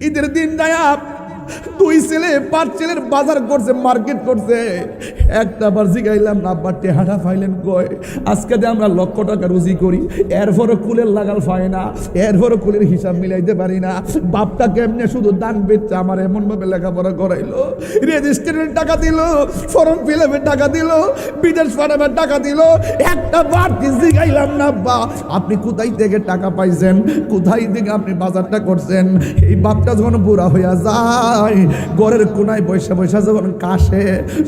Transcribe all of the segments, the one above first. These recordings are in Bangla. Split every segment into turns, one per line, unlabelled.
ঈদের দিন যায় দুই ছেলে 5 ছেলের বাজার করছে, মার্কেট করছে। একটা বার জিগাইলাম না আব্বা টেহাটা ফাইলেন কয়, আজকে যে আমরা লক্ষ টাকা রুজি করি, এরপরও কুলের লাগাল পাই না, এরপরও কুলের হিসাব মিলাইতে পারি না। বাপটা কেমনে শুধু দান বেচছে, আমার এমন ভাবে লেখাপড়া করাইলো, রেজিস্ট্রেশনের টাকা দিল, ফর্ম ফিল আপের টাকা দিল, বিদেশ পাঠাবার টাকা দিল। একটা বার জিগাইলাম না আব্বা আপনি কোথায় থেকে টাকা পাইছেন, কোথায় থেকে আপনি বাজারটা করছেন? এই বাপটা যখন বুড়া হইয়া যায়, ঘরের কোনায় বৈশা বৈশা যখন কাশে,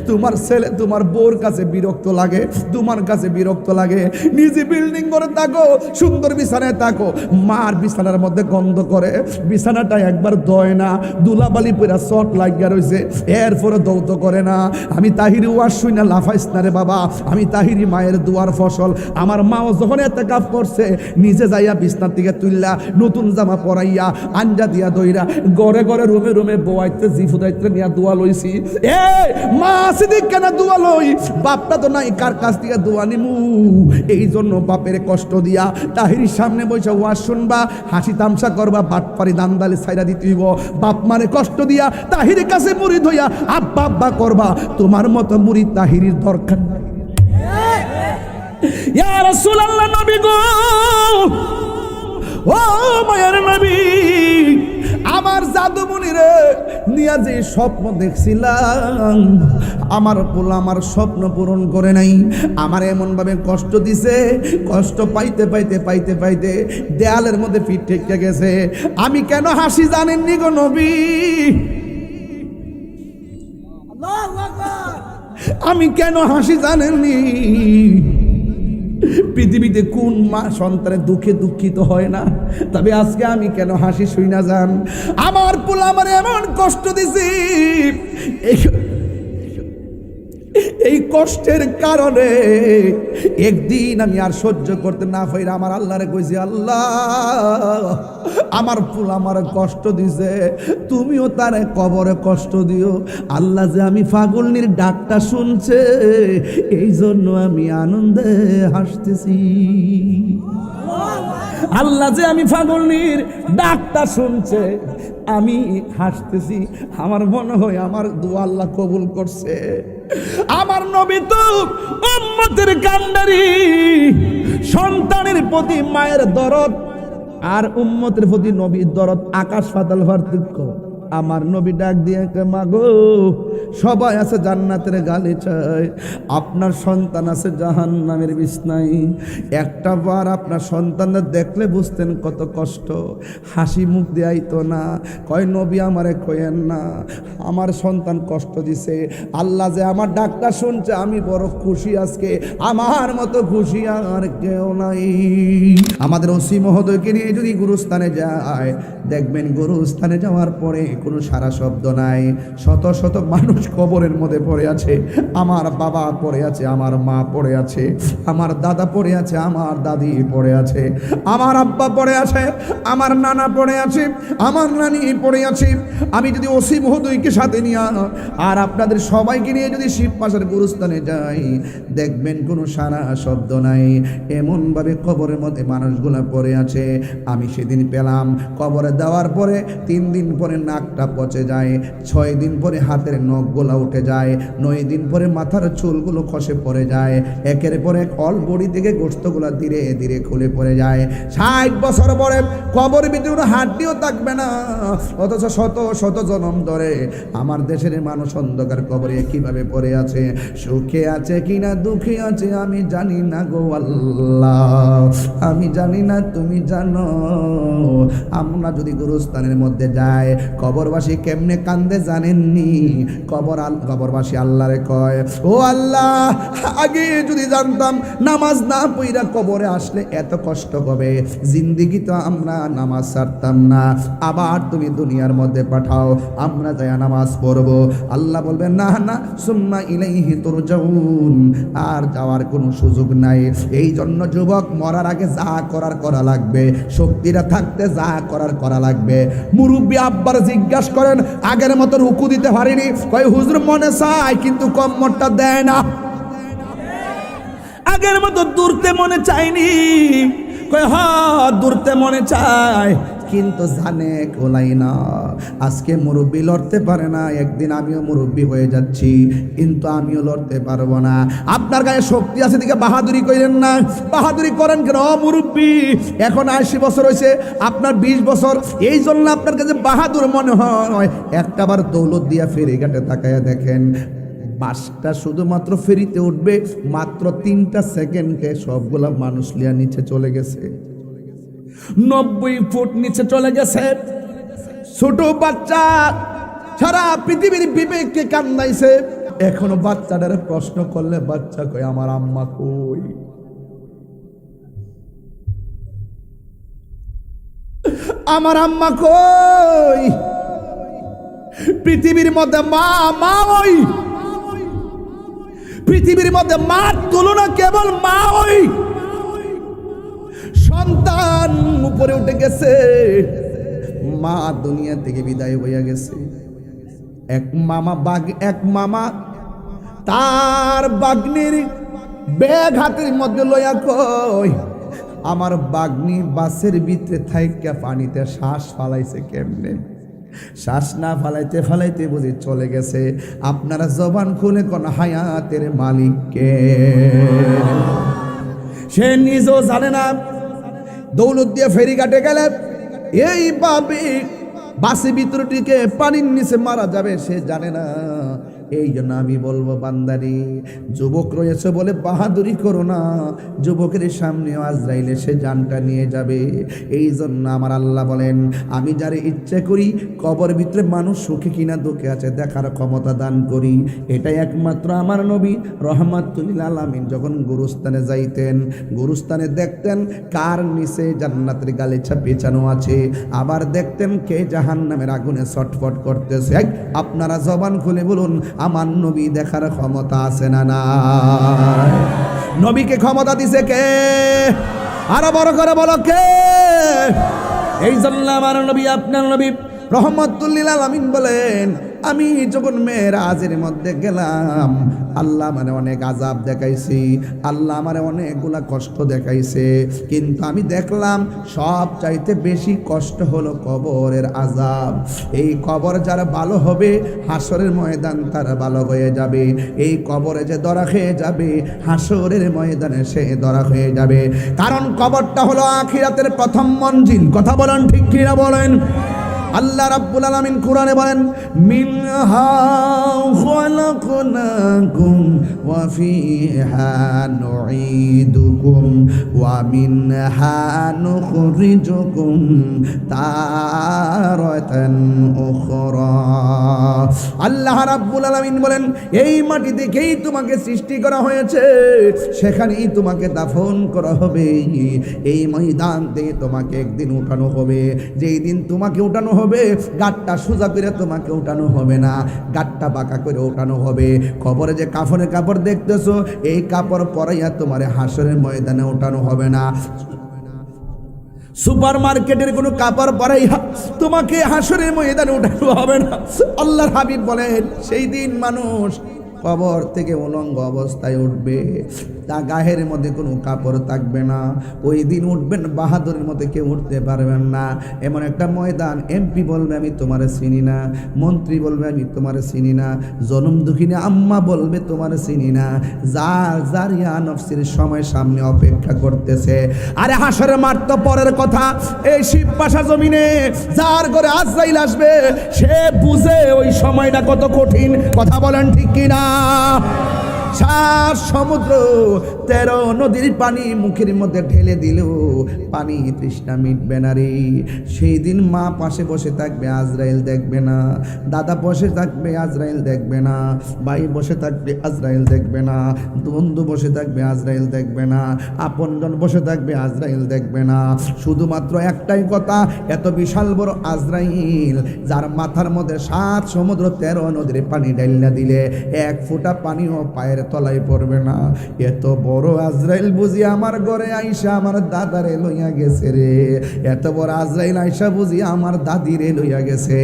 তোমার ছেলে তোমার বউর কাছে বিরক্ত লাগে, তোমার কাছে বিরক্ত লাগে। নিজে বিল্ডিং করে থাকো, সুন্দর বিছানায় থাকো, মার বিছানার মধ্যে গন্ধ করে, বিছানাটা একবার ধয় না, দুলাবালি পুরা চট লাগিয়া রয়েছে, এরপরে দৌত করে না। আমি তাহিরি ওয়াজ শুই না লাফাইস না রে বাবা, আমি তাহিরি মায়ের দুয়ার ফসল। আমার মাও যখন এতে কাপ করছে, নিজে যাইয়া বিছনার থেকে তুললা, নতুন জামা পরাইয়া, আঞ্জা দিয়া দইরা, ঘরে ঘরে রুমে রুমে বয়াইতে জিফুদাইতে নিয়া দোয়া লইছি। এ মা সিদিক কেন দোয়া লই, বাপটা তো নাই, কার কাছ থেকে দোয়া নিমু? এই জন্য বাপের কষ্ট দিয়া তাহিরির সামনে বসে ওয়াজ শুনবা, হাসি তামসা করবা, বাটপারি দান্দালে ছাইরা দিতে হইব। বাপ মারে কষ্ট দিয়া তাহিরের কাছে মুরিদ হইয়া আব্বা আব্বা করবা, তোমার মতো মুরিদ তাহিরির দরকার নাই। ইয়া রাসূলুল্লাহ, নবী গো, ও মায়ের নবী, আমার জাদুমণিরে নিয়া যে স্বপ্ন দেখছিলাম, আমার পোলা আমার স্বপ্ন পূরণ করে নাই, আমার এমন ভাবে কষ্ট দিছে, কষ্ট পাইতে পাইতে পাইতে পাইতে দেয়ালের মধ্যে পিঠ ঠেকে গেছে। আমি কেন হাসি জানেননি গো নবী? আমি কেন হাসি জানেননি? পৃথিবীতে কোন মা সন্তানের দুঃখে দুঃখিত হয় না? তবে আজকে আমি কেন হাসি শুই না জান? আমার পোলা আমার এমন কষ্ট দিছি, এই কষ্টের কারণে একদিন আমি আর সহ্য করতে না পারি, আমার আল্লাহরে কইছি, আল্লাহ আমার পোলা আমার কষ্ট দিছে, তুমিও তারে কবরে কষ্ট দিও। আল্লাহ যে আমি পাগলনির ডাকটা শুনছে, এই জন্য আমি আনন্দে হাসতেছি। আল্লাহ যে আমি পাগলনির ডাকটা শুনছে, আমি হাসতেছি। আমার মনে হয় আমার দোয়া আল্লাহ কবুল করছে। আমার নবী তো উম্মতের কান্ডারি, সন্তানের প্রতি মায়ের দরদ আর উম্মতের প্রতি নবীর দরদ আকাশ পাতাল পার্থক্য। আমার নবী ডাক দিয়ে মাগো, সবাই আছে জান্নাতের গালিচায়, আপনার সন্তান আছে জাহান্নামের বিছনায়। একটা বার আপনার সন্তানদের দেখলে বুঝতেন কত কষ্ট, হাসি মুখ দেয়াই তো না। কয় নবী আমারে কয়েন না, আমার সন্তান কষ্ট দিছে, আল্লাহ যে আমার ডাকটা শুনছে, আমি বড় খুশি আজকে, আমার মতো খুশি আর কেউ নাই। আমাদের ওসি মহোদয়কে নিয়ে যদি গুরুস্থানে যায়, দেখবেন গুরুস্থানে যাওয়ার পরে কোনো সারা শব্দ নাই, শত শত মানুষ কবরের মধ্যে পড়ে আছে। আমার বাবা পড়ে আছে, আমার মা পড়ে আছে, আমার দাদা পড়ে আছে, আমার দাদি পড়ে আছে, আমার আব্বা পড়ে আছে, আমার নানা পড়ে আছে, আমার নানি পড়ে আছে। আমি যদি ওসি মহোদয়কে সাথে নিয়ে আর আপনাদের সবাইকে নিয়ে যদি শিব পাশের গুরুস্থানে যাই, দেখবেন কোনো সারা শব্দ নাই, এমনভাবে কবরের মধ্যে মানুষগুলা পড়ে আছে। আমি সেদিন পেলাম কবরে দেওয়ার পরে 3 দিন পরে নাকটা পচে যায়, 6 দিন পরে হাতের নখগুলা উঠে যায়, 9 দিন পরে মাথার চুলগুলো খসে পড়ে যায়, একের পর এক অল বডি থেকে গোশতগুলা ধীরে ধীরে খুলে পড়ে যায়। 60 বছর পরে কবরের ভিতরে হাড্ডিও থাকবে না, অথচ শত শত জনম ধরে আমার দেশের মানুষ অন্ধকার কবরে কিভাবে পড়ে আছে, সুখে আছে কিনা দুঃখে আছে আমি জানি না গো আল্লাহ, আমি জানি না, তুমি জানো। আমরা যদি গুরুস্থানের মধ্যে যাই, কবরবাসী কেমনে কান্দে জানেননি? কবরবাসী আল্লাহরে কয়, ও আল্লাহ, আগে যদি জানতাম নামাজ না পড়া কবরে আসলে এত কষ্ট হবে, জিন্দেগি তো আমরা নামাজ ছাড়তাম না, আবার তুমি দুনিয়ার মধ্যে পাঠাও, আমরা যাই নামাজ পড়বো। আল্লাহ বলবেন না না, সুম্মা ইলাইহি তুরজাউন, আর যাওয়ার কোনো সুযোগ নাই। এই জন্য যুবক, মরার আগে যা করার করা লাগবে, শক্তিটা থাকতে যা করার করা লাগবে। মুরব্বী আব্বার জিজ্ঞাসা করেন, আগের মতো রুকু দিতে পারিনি, কয় হুজুর মনে চায় কিন্তু কম্মরটা দেয় না। আগের মতো দূরতে মনে চাইনি, কয় হ্যাঁ দূরতে মনে চায় কিন্তু জানে কোলাই না। আজকে মুরব্বি লড়তে পারে না, একদিন আমিও মুরব্বি হয়ে যাচ্ছি, কিন্তু আমিও লড়তে পারবো না। আপনার গায়ে শক্তি আছে দিকে বাহাদুরি করেন না। বাহাদুরি করেন কেন? মুরব্বি এখন 80 বছর হয়েছে, আপনার 20 বছর, এই জন্য আপনার কাছে বাহাদুর মনে হয়। একটাবার দৌলত দিয়া ফেরিঘাটে তাকায়া দেখেন, বাসটা শুধুমাত্র ফেরিতে উঠবে, মাত্র 3টা সেকেন্ডে সবগুলা মানুষ লিয়া নিচে চলে গেছে, 90 ফুট নিচে চলে গেছে। ছোট বাচ্চা সারা পৃথিবীর বিবেককে কান্দাইছে। এখনো বাচ্চাটারে প্রশ্ন করলে বাচ্চা কই আমার আম্মা কই, আমার আম্মা কই। পৃথিবীর মধ্যে মা মা ওই, পৃথিবীর মধ্যে মার তুলনা কেবল মা ওই। সন্তান উপরে উঠে গেছে, মা দুনিয়া থেকে বিদায় হইয়া গেছে। এক মামা তার বাগ্নির ব্যাগ হাতের মধ্যে লইয়া কই, আমার বাগ্নি বাসের ভিতরে থাইকা পানিতে শ্বাস ফালাইছে কেমনে? শ্বাস না ফালাইতে ফালাইতে বুঝি চলে গেছে। আপনারা জবান খুলে কোন হায়াতের মালিককে? সে নিজেও জানে না। দৌলত দিয়ে ফেরিঘাটে গেলে এইভাবে বাসের ভিতরে টিকে পানির নিচে মারা যাবে, সে জানে না। এই জন্য আমি বলবো বান্দারি, যুবক রয়েছে বলে বাহাদুরি করো না, যুবকের সামনে আজরাইল এসে জানটা নিয়ে যাবে। এই জন্য আমার আল্লাহ বলেন, আমি যারে ইচ্ছে করি কবর ভিতরে মানুষ সুখে কিনা দুঃখে আছে দেখার ক্ষমতা দান করি। এটাই একমাত্র আমার নবী রহমাতুল আলামিন যখন গুরুস্থানে যাইতেন, গুরুস্থানে দেখতেন কার নিচে জান্নাতের গালিচা পেঁচানো আছে, আবার দেখতেন কে জাহান্নামের আগুনে ছটফট করতেছে। আপনারা জবান খুলে বলুন, আমার নবী দেখার ক্ষমতা আছে না নাই? নবীকে ক্ষমতা দিছে কে? আরো বড় করে বলো কে? এই জন্য আমার নবী, আপনার নবী রহমাতুল আলামিন বলেন, আমি যখন মেরাজের মধ্যে গেলাম, আল্লাহ মানে অনেক আযাব দেখাইছি, আল্লাহ মানে অনেকগুলা কষ্ট দেখাইছে, কিন্তু আমি দেখলাম সব চাইতে বেশি কষ্ট হলো কবরের আযাব। এই কবর যারা ভালো হবে, হাসরের ময়দান তারা ভালো হয়ে যাবে। এই কবরে যে ধরা খেয়ে যাবে, হাসরের ময়দানে সে ধরা হয়ে যাবে। কারণ কবরটা হলো আখিরাতের প্রথম মঞ্জিল। কথা বলেন ঠিক কিনা বলেন? আল্লাহ রাব্বুল আলামিন কোরআনে বলেন, মিনহা খালাকনাকুম ওয়া ফিহা নুঈদুকুম ওয়া মিনহা নুখরিজুকুম তারাতান উখরা। আল্লাহ রাব্বুল আলামিন বলেন, এই মাটি থেকেই তোমাকে সৃষ্টি করা হয়েছে, সেখানেই তোমাকে দাফন করা হবে। এই ময়দান থেকে তোমাকে একদিন উঠানো হবে। যেই দিন তোমাকে উঠানো হবে, গাটটা সোজা করে তোমাকে উঠানো হবে না, গাটটা বাঁকা করে উঠানো হবে। কবরে যে কাফনের কাপড় দেখতেছো, এই কাপড় পরাইয়া তোমার হাসরের ময়দানে উঠানো হবে না। সুপার মার্কেটের কোনো কাপড় পরাইয়া তোমাকে হাসরের ময়দানে উঠানো হবে না। আল্লাহর হাবিব বলেন, সেই দিন মানুষ কবর থেকে উলঙ্গ অবস্থায় উঠবে, তা গায়ের মধ্যে কোনো কাপড় থাকবে না। ওই দিন উঠবেন বাহাদুরের মধ্যে কেউ উঠতে পারবেন না। এমন একটা ময়দান, এমপি বলবে আমি তোমারে চিনি না, মন্ত্রী বলবে আমি তোমারে চিনি না, জনম দুঃখিনী আম্মা বলবে তোমারে চিনি না। যার জারিয়া নফসির সময় সামনে অপেক্ষা করতেছে। আরে হাসরের মাঠ তো পরের কথা, এই শিব পাশা জমিনে যার ঘরে আজরাইল আসবে সে বুঝে ওই সময়টা কত কঠিন। কথা বলেন ঠিক কিনা? 7 সমুদ্র 13 নদীর পানি মুখের মধ্যে ঢেলে দিল, পানি তৃষ্ণা মিটবে না রে। সেই দিন মা পাশে বসে থাকবে, আজরাইল দেখবে না। দাদা বসে থাকবে, আজরাইল দেখবে না। ভাই বসে থাকবে, আজরাইল দেখবে না। বন্ধু বসে থাকবে, আজরাইল দেখবে না। আপনজন বসে থাকবে, আজরাইল দেখবে না। শুধুমাত্র একটাই কথা, এত বিশাল বড় আজরাইল, যার মাথার মধ্যে 7 সমুদ্র 13 নদীর পানি ঢেলে দিলে 1 ফোঁটা পানিও পায়ের তলায় পড়বে না। এত বড় আজরাইল বুঝি আমার ঘরে আইসা আমার দাদারে লইয়া গেছে রে। এত বড় আজরাইল আইসা বুঝি আমার দাদিরে লইয়া গেছে।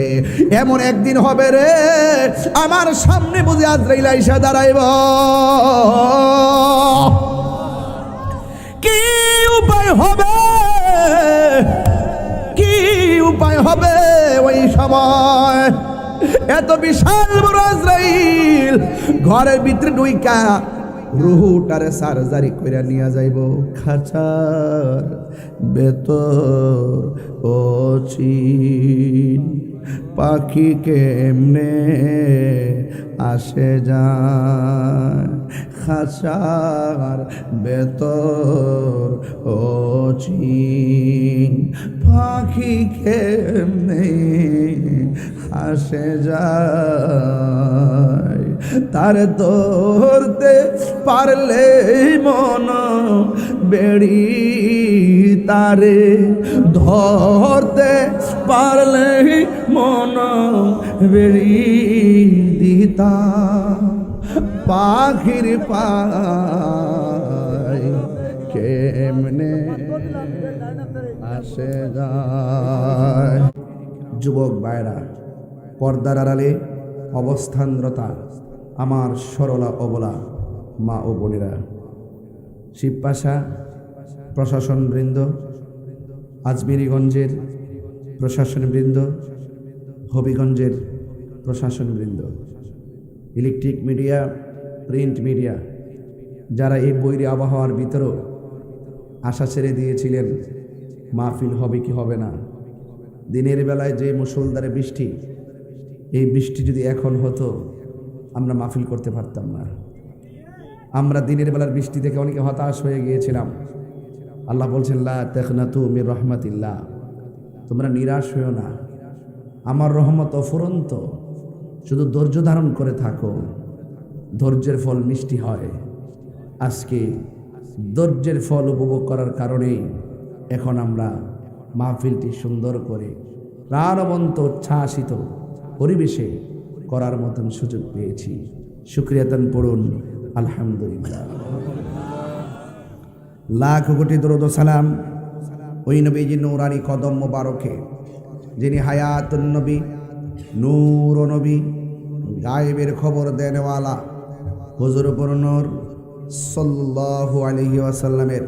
এমন একদিন হবে রে, আমার সামনে বুঝি আজরাইল আইসা দাঁড়াইব। কি উপায় হবে, কি উপায় হবে ওই সময়? এত বিশাল বড় আজরাইল ঘরের ভিতরে ঢুইকা রুহুটারে সার্জারি কইরা নিয়ে যাইব খাঁচার ভেতর। ও চিন পাখি কেমনে আসে যায় খাঁচার ভেতর। ও চিন পাখি কেমনে আসে যায়, তার ধরতে পারলে মন বেড়ি, তারে ধরতে পারলে মন বেড়ি দিতা পাখির পায় কেমনে আসে যায়। যুবক ভাইরা, পর্দার আড়ালে অবস্থানরতা আমার সরলা অবলা মা ও বোনেরা, শিবপাশা প্রশাসনবৃন্দ, আজমিরিগঞ্জের প্রশাসনবৃন্দ, হবিগঞ্জের প্রশাসনবৃন্দ, ইলেকট্রিক মিডিয়া, প্রিন্ট মিডিয়া, যারা এই বৈরী আবহাওয়ার ভিতরেও আশা ছেড়ে দিয়েছিলেন মাহফিল হবে কি হবে না। দিনের বেলায় যে মুষলধারে বৃষ্টি, এই বৃষ্টি যদি এখন হতো আমরা মাহফিল করতে পারতাম না। আমরা দিনের বেলার বৃষ্টি দেখে অনেকে হতাশ হয়ে গিয়েছিলাম। আল্লাহ বলছেন লা তাকনাতু মির রাহমাতিল্লাহ, তোমরা নিরাশ হইও না, আমার রহমত অফুরন্ত, শুধু ধৈর্য ধারণ করে থাকো, ধৈর্যের ফল মিষ্টি হয়। আজকে ধৈর্যের ফল উপভোগ করার কারণেই এখন আমরা মাহফিলটি সুন্দর করে প্রাণবন্ত উচ্ছ্বাসিত পরিবেশে করার মতন সুযোগ পেয়েছি। শুকরিয়াতান পড়ুন আলহামদুলিল্লাহ। লাখ কোটি দরুদ ও সালাম ওই নবীজি নূরানি কদম মোবারকে, যিনি হায়াতুন নবী, নূর নবী, গায়েবের খবর দেনওয়ালা হুজুর নূর সাল্লাল্লাহু আলাইহি ওয়াসাল্লামের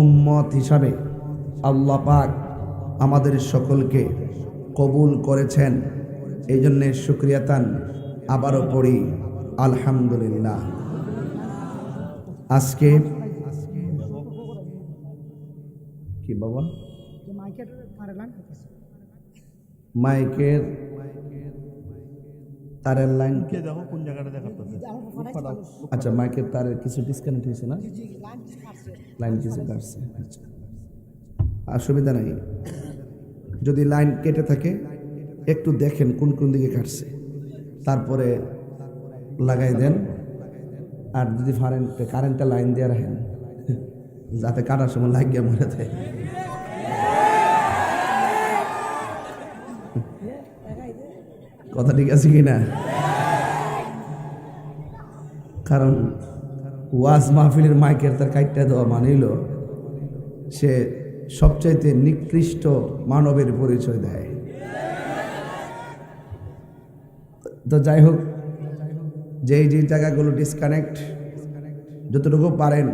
উম্মত হিসাবে আল্লাহ পাক আমাদের সকলকে কবুল করেছেন। এই জন্যে শুকরিয়াতান আবারও পড়ি আলহামদুলিল্লাহ। আজকে কি বাবা মাইকের তারের লাইন কে দেখো কোন জায়গাটা দেখাচ্ছে। আচ্ছা, মাইকের তারের কিছু ডিসকানেক্ট হয়েছে না, লাইন কিছু কাটছে। আচ্ছা, অসুবিধা নাই, যদি লাইন কেটে থাকে একটু দেখেন কোন কোন দিকে কাটছে, তারপরে লাগাই দেন। আর যদি কারেন্টটা লাইন দিয়ে রাখেন যাতে কাটার সময় লাগিয়ে মরে দেয়। কথা ঠিক আছে কিনা? কারণ ওয়াজ মাহফিলের মাইকের তার কাইটটা দেওয়া মানিল সে সবচাইতে নিকৃষ্ট মানবের পরিচয় দেয়। তো যাই হোক, যেই জায়গাগুলো ডিসকানেক্ট যতটুকু পারেন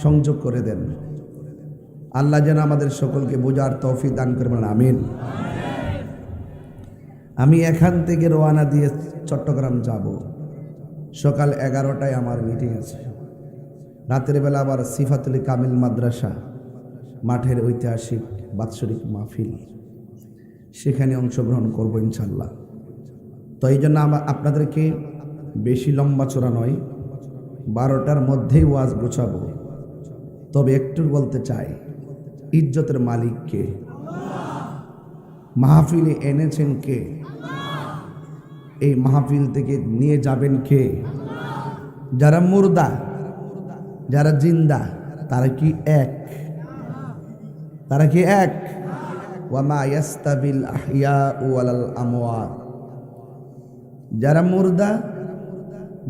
সংযোগ করে দেন। আল্লাহ যেন আমাদের সকলকে বোঝার তৌফিক দান করবেন, আমিন। আমি এখান থেকে রওনা দিয়ে চট্টগ্রাম যাব। সকাল 11টায় আমার মিটিং আছে। রাতের বেলা আবার সিফাতুল কামিল মাদ্রাসা মাঠের ঐতিহাসিক বাৎসরিক মাহফিল, সেখানে অংশগ্রহণ করব ইনশাল্লাহ। তো এই জন্য আপনাদেরকে বেশি লম্বা চড়া নয়, 12টার মধ্যেই ওয়াজ গোছাবো। তবে একটু বলতে চাই, ইজ্জতের মালিক কে? মাহফিলে এনেছেন কে? এই মাহফিল থেকে নিয়ে যাবেন কে? যারা মুর্দা, যারা জিন্দা, তারা কি এক? তারা কি এক? ওয়ামা ইয়াস্তাবিল আহইয়াউ ওয়ালাল আমওয়াত। যারা মুর্দা,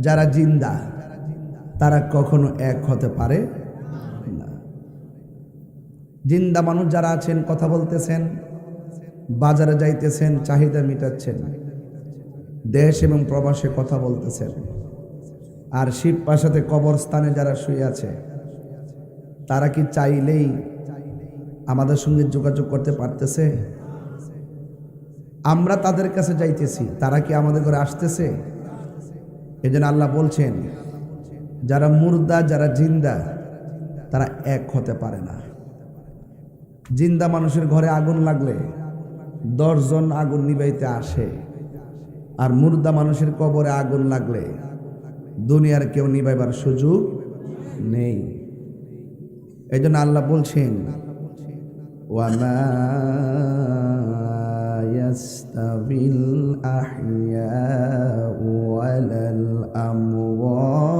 যারা জিন্দা, তারা কখনো এক হতে পারে না। জিন্দা মানুষ যারা আছেন, কথা বলতেছেন, বাজারে যাইতেছেন, চাহিদা মিটাচ্ছেন, দেশ এবং প্রবাসে কথা বলতেছেন। আর শিবপাশাতে কবরস্থানে যারা শুয়ে আছে, তারা কি চাইলেই আমাদের সঙ্গে যোগাযোগ করতে পারতেছে? আমরা তাদের কাছে যাইতেছি, তারা কি আমাদের ঘরে আসতেছে? এজন্য আল্লাহ বলছেন যারা মুর্দা যারা জিন্দা তারা এক হতে পারে না। জিন্দা মানুষের ঘরে আগুন লাগলে 10 জন আগুন নিভাইতে আসে, আর মুর্দা মানুষের কবরে আগুন লাগলে দুনিয়ার কেউ নিভাইবার সুযোগ নেই। এই জন্য আল্লাহ বলছেন ওয়ামা ইয়াস্তাবিল আহইয়াউ ওয়ালাল আমওয়াত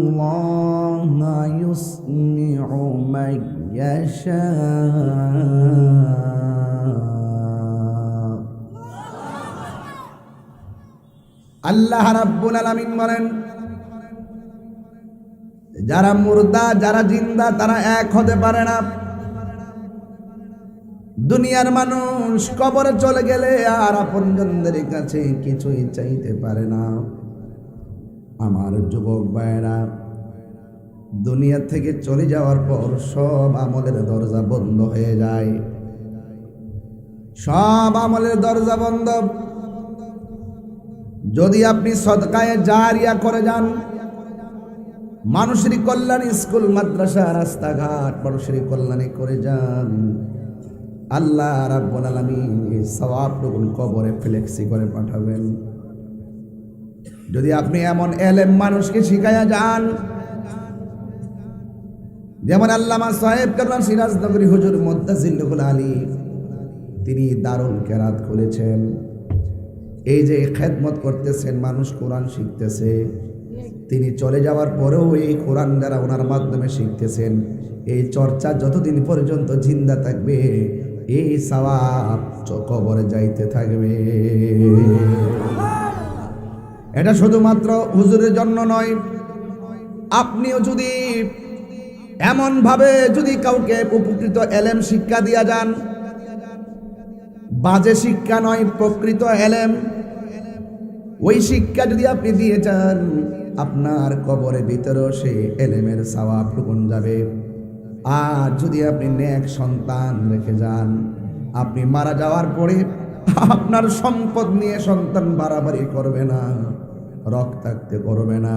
ইন্নাল্লাহা ইউসমিউ মান ইয়াশা। আল্লাহ রাব্বুল আলামিন বলেন যারা মুর্দা যারা জিন্দা তারা এক হতে পারে না। দুনিয়ার মানুষ কবরে চলে গেলে আর আপনজনদের কাছে কিছুই চাইতে পারে না। আমার যুবক ভাইরা, দুনিয়া থেকে চলে যাওয়ার পর সব আমলের দরজা বন্ধ হয়ে যায়, সব আমলের দরজা বন্ধ। যদি আপনি সদকায়ে জারিয়া করে যান, মানুষের কল্যাণে স্কুল মাদ্রাসা রাস্তাঘাট মানুষের কল্যাণে করে যান, আল্লাহ রাব্বুল আলামিন এই সওয়াবটুকু কবরে ফ্লেক্সি করে পাঠাবেন। যদি আপনি এমন এলেম মানুষকে শিখায়া যান, যেমন আল্লামা সাহেব কারণ সিরাজনগরী হুজুর মুত্তাসিলুল আলী তিনি দারুল কেরাত খুলেছেন। এই যে খেদমত করতেছেন, মানুষ কোরআন শিখতেছে, তিনি চলে যাওয়ার পরেও এই কোরআন দ্বারা ওনার মাধ্যমে শিখতেছেন। এই চর্চা যতদিন পর্যন্ত জিন্দা থাকবে এই সওয়াব কবরে যাইতে থাকবে। এটা শুধুমাত্র হুজুরের জন্য নয়, আপনিও যদি এমন ভাবে যদি কাউকে উপকৃত এলেম শিক্ষা দিয়া যান, বাজে শিক্ষা নয়, প্রকৃত এলেম, ওই শিক্ষা যদি আপনি দিয়ে যান, আপনার কবরে ভিতরেও সেই এলেমের সওয়াব টুকুন যাবে। আর যদি আপনি নেক সন্তান রেখে যান, আপনি মারা যাওয়ার পরে আপনার সম্পদ নিয়ে সন্তান বাড়াবাড়ি করবে না, রক্তাক্ত করবে না।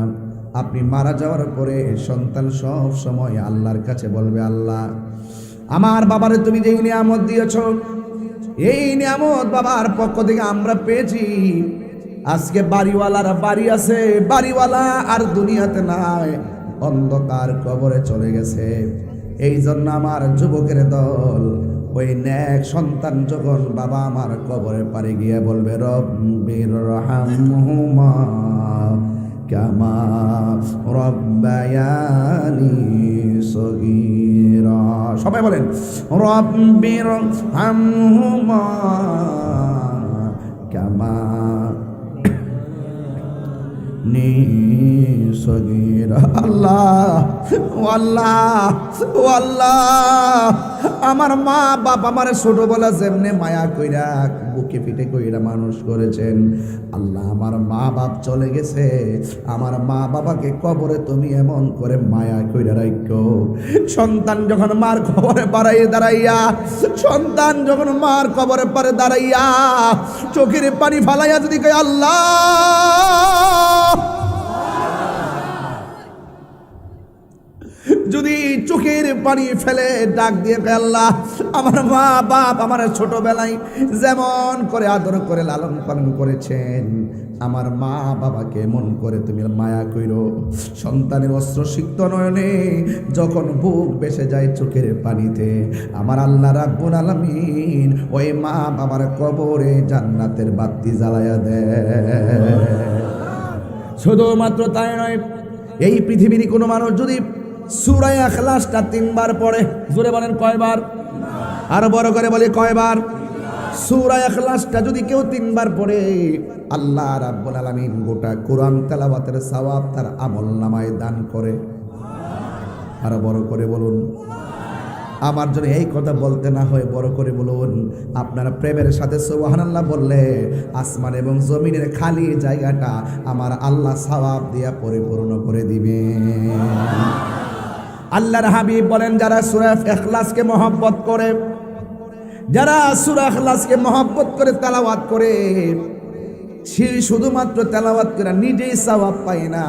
আপনি মারা যাওয়ার পরে সন্তান সব সময় আল্লাহর কাছে বলবে, আল্লাহ আমার বাবারে তুমি যেই নিয়ামত দিয়েছ, এই নিয়ামত বাবার পক্ষ থেকে আমরা পেয়েছি। আজকে বাড়িওয়ালার বাড়ি আছে, বাড়িওয়ালা আর দুনিয়াতে নাই, অন্ধকার কবরে চলে গেছে। এই জন্য আমার যুবকের দল ওই নেক সন্তান যখন বাবা আমার কবরে পারে গিয়ে বলবে রব্বির রহমহুমা কামা রব্বায়ানি সগীরা, সবাই বলেন রব্বির রহমহুমা কামা নি সগীরা। আল্লাহ ও আল্লাহ ও আল্লাহ, আমার মা বাপ আমার ছোটবেলা যেমনে মায়া কইরা বুকে পিঠে কইরা মানুষ করেছেন, আল্লাহ আমার মা বাপ চলে গেছে, আমার মা বাবাকে কবরে তুমি এমন করে মায়া কইরা রাখো। সন্তান যখন মার কবরে দাঁড়াইয়া, সন্তান যখন মার কবরে পারে দাঁড়াইয়া চোখের পানি ফালাইয়া যদি কই আল্লাহ, যদি চোখের পানি ফেলে ডাক দিয়ে আল্লাহ আমার মা বাপ আমার ছোটবেলায় যেমন করে আদর করে লালন পালন করেছেন, আমার মা বাবাকে মন করে তুমি মায়া কইরো। সন্তানের অশ্রুসিক্ত নয়নে যখন বুক বেসে যায় চোখের পানিতে, আমার আল্লাহ রাব্বুল আলামিন ওই মা বাবার কবরে জান্নাতের বাতি জ্বালায়া দেয়। শুধুমাত্র তাই নয়, এই পৃথিবীর কোনো মানুষ যদি সূরা ইখলাসটা 3 বার পড়ে, জোরে বলেন কয়বার? আরো বড় করে বলি কয়বার? সূরা ইখলাসটা যদি কেউ 3 বার পড়ে, আল্লাহ রাব্বুল আলামিন গোটা কোরআন তেলাওয়াতের সওয়াব তার আমলনামায় দান করে। আরো বড় করে বলুন। আমার জন্য এই কথা বলতে না হয় বড় করে বলুন, আপনারা প্রেমের সাথে সুবহানাল্লাহ বললে আসমান এবং জমিনের খালি জায়গাটা আমার আল্লাহ সওয়াব দিয়া পরিপূর্ণ করে দিবে। আল্লাহর হাবিব বলেন, যারা সূরা ইখলাসকে মহব্বত করে, যারা সূরা ইখলাসকে মহব্বত করে তেলাওয়াত করে, সে শুধুমাত্র তেলাওয়াত করে নিজেই সওয়াব পায় না,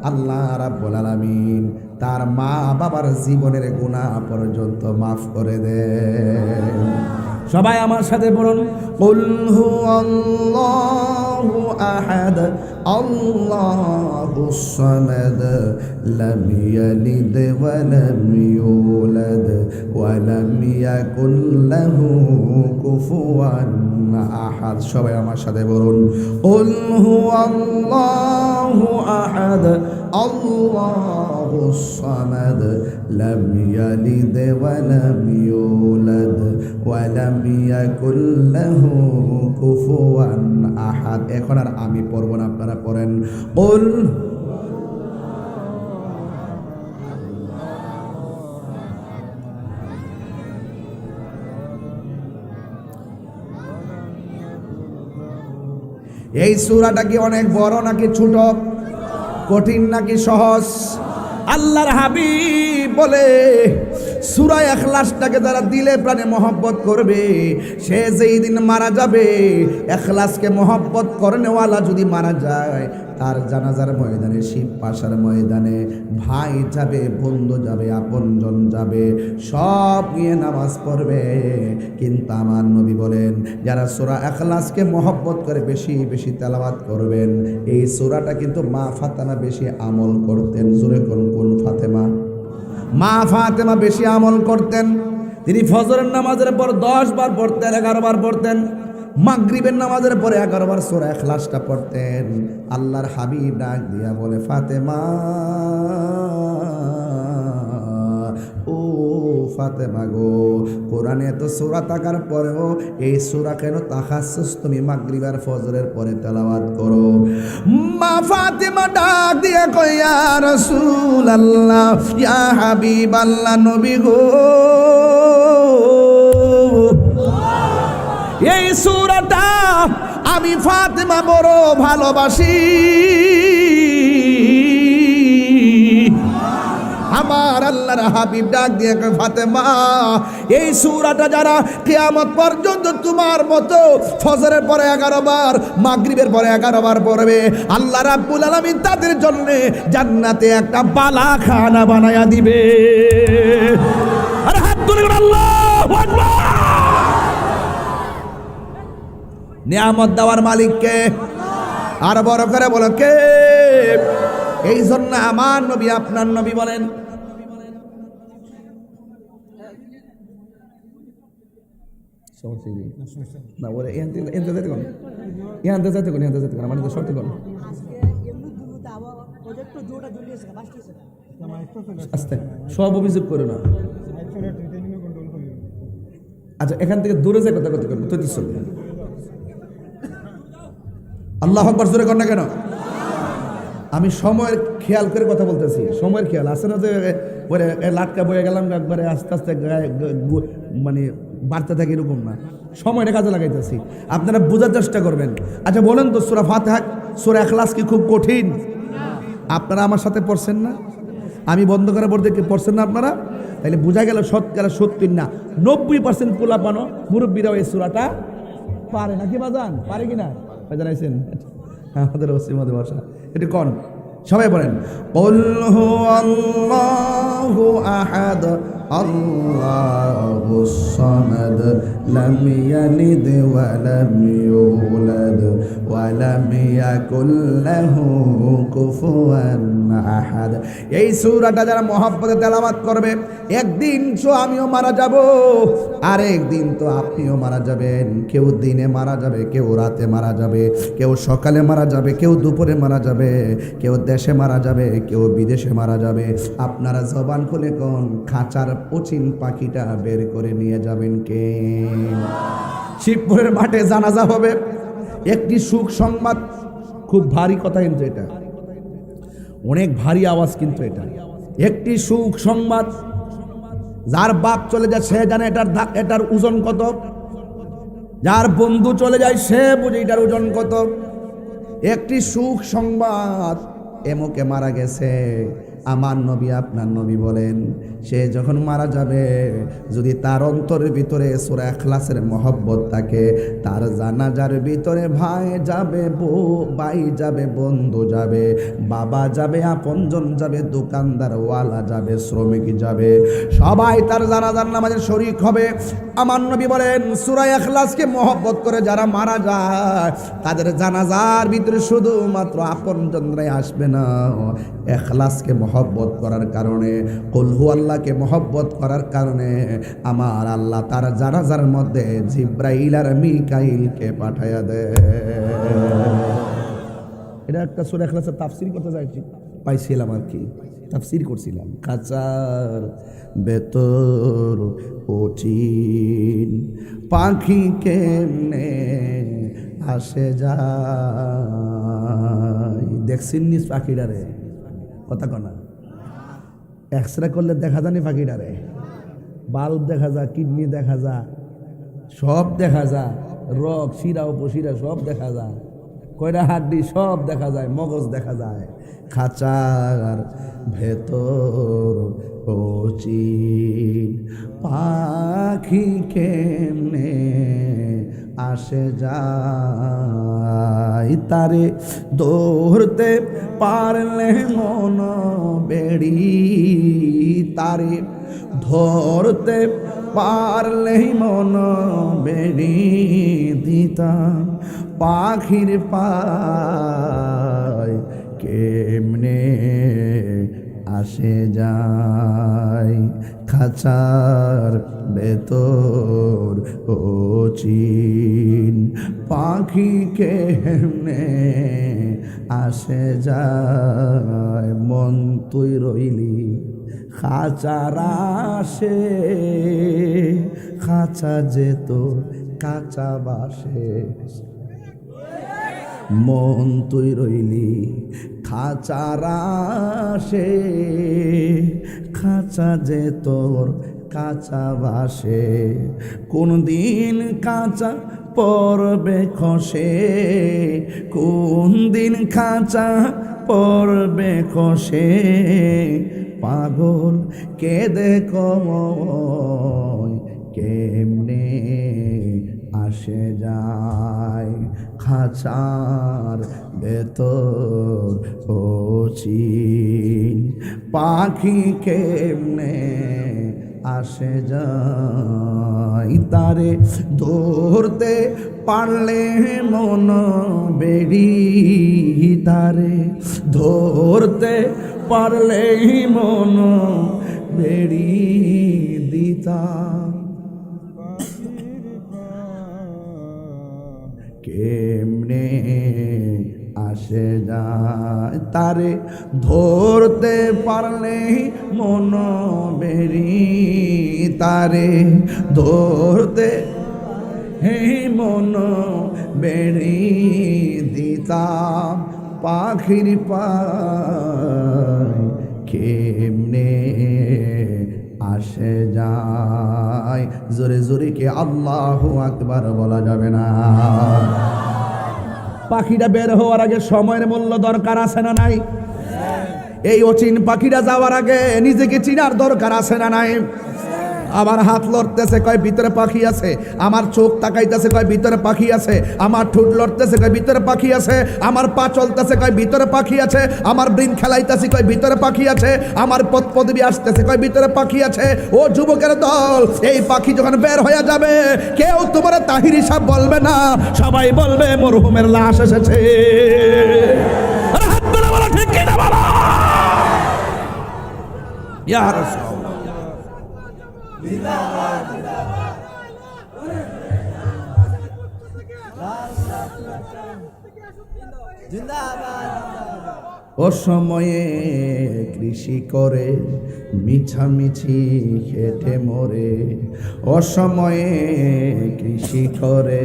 আল্লাহ রাব্বুল আলামিন তার মা বাবার জীবনের গুনাহ পর্যন্ত মাফ করে দেন। সবাই আমার সাথে বলুন, কুল হুয়াল্লাহু আহাদ আল্লাহুস সামাদ লাম ইয়ালিদ ওয়া লাম ইউলাদ ওয়া লাম ইয়াকুল লাহু কুফুয়ান আহাদ। সবাই আমার সাথে বলুন, কুল হুয়াল্লাহু আহাদ আল্লাহুস সামাদ লাম ইয়ালিদ ওয়া লাম ইউলাদ ওয়া লাম ইয়াকুল লাহু কুফুয়ান আহাদ। এখন আর আমি পড়ব না, আপনারা পড়েন, কুল এই সূরাটা কি অনেক বড় নাকি ছোট, কঠিন নাকি সহজ? আল্লাহর হাবিব বলে সূরা ইখলাসটাকে যারা দিলে প্রাণে মহব্বত করবে, সে যেই দিন মারা যাবে, ইখলাসকে মহব্বত করনেওয়ালা যদি মারা যায়, তার জানাজার ময়দানে, শিব পাশার ময়দানে ভাই যাবে, বন্ধু যাবে, আপনজন যাবে, সব নিয়ে নামাজ পড়বে। কিন্তু আমার নবী বলেন, যারা সূরা ইখলাসকে মহব্বত করে বেশি বেশি তেলাওয়াত করবেন, এই সূরাটা কিন্তু মা ফাতেমা বেশি আমল করতেন। জোরে কোন ফাতেমা? মা ফাতেমা বেশি আমল করতেন। তিনি ফজরের নামাজের পর 10 বার পড়তেন, 11 বার পড়তেন। মাগরিবের নামাজের পরে 11 বার সূরা ইখলাসটা পড়তেন। আল্লাহর হাবিব ডাক দিয়া বলে, ফাতেমা, ও ফাতেমা গো, কোরআনে এত সূরা থাকার পরেও এই সূরা কেন তাখাসসুস তুমি মাগরিব আর ফজরের পরে তেলাওয়াত করো? মা ফাতেমা ডাক দিয়া কয়, ইয়া রাসূলুল্লাহ, ইয়া হাবিবাল্লাহ, নবী গো, এই সূরাটা আমি ফাতেমা বড় ভালোবাসি। আমার আল্লাহর হাবিব ডাক দিয়ে কয়, ফাতেমা, এই সূরাটা যারা কিয়ামত পর্যন্ত তোমার মতো ফজরের পরে 11 বার, মাগরিবের পরে 11 বার পড়বে, আল্লাহ রাব্বুল আলামিন তাদের জন্য জান্নাতে একটা বালাখানা বানায়া দিবে। আরে হাত তুলে আল্লাহু আকবার। নিয়ামত দেওয়ার মালিক কে? আর বড় করে বলো কে? এই জন্য আমার নবী, আপনার নবী বলেন, না ওরে এনতে যেতে কোন, এনতে যেতে কোন, এনতে যেতে কোন, মানে তো সত্যি কোন। আস্তে, সব অভিযোগ করে না। আচ্ছা, এখান থেকে দূরে যে কথা কথা করবো তো চলবে। আল্লাহু আকবার জোরে কর না কেন? আমি সময়ের খেয়াল করে কথা বলতেছি, সময়ের খেয়াল আছে না, যে পরে লাটকা বয়ে গেলাম একবারে আস্তে আস্তে মানে বাড়তে থাকে, এরকম না, সময়টা কাজে লাগাইতেছি, আপনারা বোঝার চেষ্টা করবেন। আচ্ছা বলেন তো, সূরা ফাতিহা, সূরা ইখলাস কি খুব কঠিন? আপনারা আমার সাথে পড়ছেন না? আমি বন্ধ করে পড়তে পড়ছেন না আপনারা? তাহলে বোঝা গেল শতকরা 70 না 90% পোলাপানো মুরব্বীরাও এই সূরাটা পারে না। কি বাজান পারে কিনা জানাইছেন? আমাদের ওসিমত ভাষা এটা কোন? সবাই বলেন, কুল হুয়াল্লাহু আহাদ আল্লাহুস সামাদ লাম ইয়ালিদ ওয়া লাম ইউলাদ ওয়া লাম ইয়াকুল লাহু কুফুয়ান আহাদ। এই সূরাটা যারা মহব্বতে তেলাওয়াত করবে, একদিন তো আমিও মারা যাব, আর একদিন তো আপনিও মারা যাবেন। কেউ দিনে মারা যাবে, কেউ রাতে মারা যাবে, কেউ সকালে মারা যাবে, কেউ দুপুরে মারা যাবে, কেউ দেশে মারা যাবে, কেউ বিদেশে মারা যাবে। আপনারা জবান খুলে কোন খাঁচার পচিন পাখিটা বের করে নিয়ে যাবেন কে? শিবপুরের মাঠে জানাজা হবে। একটি সুখ সংবাদ, খুব ভারী কথা কিন্তু এটা, অনেক ভারী আওয়াজ কিন্তু এটা। একটি সুখ সংবাদ, যার বাপ চলে যায় সে জানে এটার ওজন কত, যার বন্ধু চলে যায় সে বুঝে এটার ওজন কত। একটি সুখ সংবাদ, এমকে মারা গেছে। আমার নবী আপনার নবী বলেন, সে যখন মারা যাবে, যদি তার অন্তরের ভিতরে সূরা ইখলাসের মহব্বত থাকে, তার জানাজার ভিতরে ভাই যাবে, ভাই যাবে, বন্ধু যাবে, বাবা যাবে, আপনজন যাবে, দোকানদার ওয়ালা যাবে, শ্রমিক যাবে, সবাই তার জানাজার নামাজের শরীক হবে। আমার নবী বলেন, সূরা ইখলাসকে মহব্বত করে যারা মারা যায়, তাদের জানাজার ভিতরে শুধুমাত্র আপনজনরাই আসবে না, ইখলাসকে মহব্বত করার কারণে, কুল হু আল্লাহকে মহব্বত করার কারণে আমার আল্লাহ তার জানাজার মধ্যে জিব্রাইল আর মিকাইলকে পাঠায়া দেয়। এটা একটা সূরা ইখলাসের তাফসীর করতে যাচ্ছি, পাইছিলাম আর কি, তাফসীর করছিলাম। খাঁচার ভেতর ওঠিন পাখি কেমনে আসে যায়। দেখছেন নিজ পাখিটারে, কথা কনা এক্সরে করলে দেখা যায় না পাখিটারে, বাল্ব দেখা যায়, কিডনি দেখা যায়, সব দেখা যায়, রগ শিরা উপশিরা সব দেখা যায়, কয়টা হাড্ডি সব দেখা যায়, মগজ দেখা যায়। খাঁচার ভেতর ওচিন পাখি কেমনে আসে যায়, তারে ধরতে পারলে মন বেড়ি, তারে ধরতে পারলেই মন বেড়ি দিতাম পাখির পায় কেমনে আসে যায়। খাঁচার ভেতর ওচিন পাখি কেমনে আসে যায়। মন তুই রইলি খাঁচার আসে, খাঁচা যে তোর কাঁচা বাসে। মন তুই রইলি খাঁচার আসে, খাঁচা যে তোর কাঁচা বাসে। কোন দিন কাঁচা পড়বে খসে, কোন দিন খাঁচা পড়বে খসে, পাগল কেঁদে কময় কেমনে আসে যায়। খাঁচার ভেতর ওচিন পাখি কেমনে আসে যায়, তারে ধরতে পারলে মন বেড়ি, তারে ধরতে পারলে মন বেড়ি দিতাম কেমনে আসে যায়। তারে ধরতে পারলে মন বেড়ি, তারে ধরতে হে মন বেড়ি দিতাম পাখির পায় কেমনে আসে যায়। জোরে জোরে কে আল্লাহু আকবার বলা যাবে না? পাখিটা বের হওয়ার আগে সময়ের মূল্য দরকার আছে না নাই? এই অচিন পাখিটা যাওয়ার আগে নিজেকে চিনার দরকার আছে না নাই? আমার হাত লড়তেছে কয় ভিতরে পাখি আছে, আমার চোখ তাকাইতেছে কয় ভিতরে পাখি আছে, আমার ঠোঁট লড়তেছে কয় ভিতরে পাখি আছে, আমার পা চলতেছে কয় ভিতরে পাখি আছে, আমার ব্রেন খেলাইতেছে কয় ভিতরে পাখি আছে, আমার পদ পদবি আসতেছে কয় ভিতরে পাখি আছে। ও যুবকের দল, এই পাখি যখন বের হয়ে যাবে কেউ তোমার তাহির হিসাব বলবে না, সবাই বলবে মরহুমের লাশ এসেছে। হাত ধরে বলো ঠিক কিনা বলো? ইয়া রাসূলুল্লাহ জিন্দাবাদ জিন্দাবাদ। অসময়ে কৃষি করে মিছামিছি খেটে মরে, অসময়ে কৃষি করে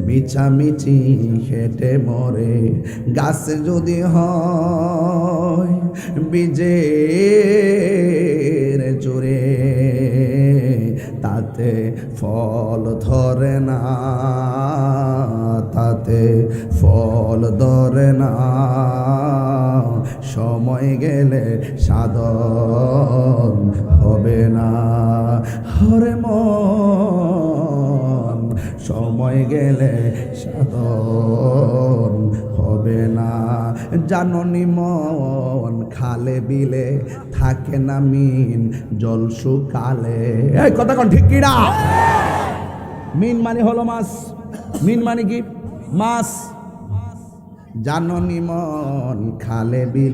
মিছামিছি খেটে মরে। গাছ যদি হয় বীজের জোরে, তাতে ফল ধরে না, তাতে ফল ধরে না, সময় গেলে সাধন হবে না। হরে মন, সময় গেলে সাধন হবে না। জাননি মন, খালে বিলে থাকে না মিন, জল শুকালে। এই কথা কোন ঠিক কিনা? মিন মানে হলো মাছ, মিন মানে কি? মাছ। জাননি মন, খালে বিলে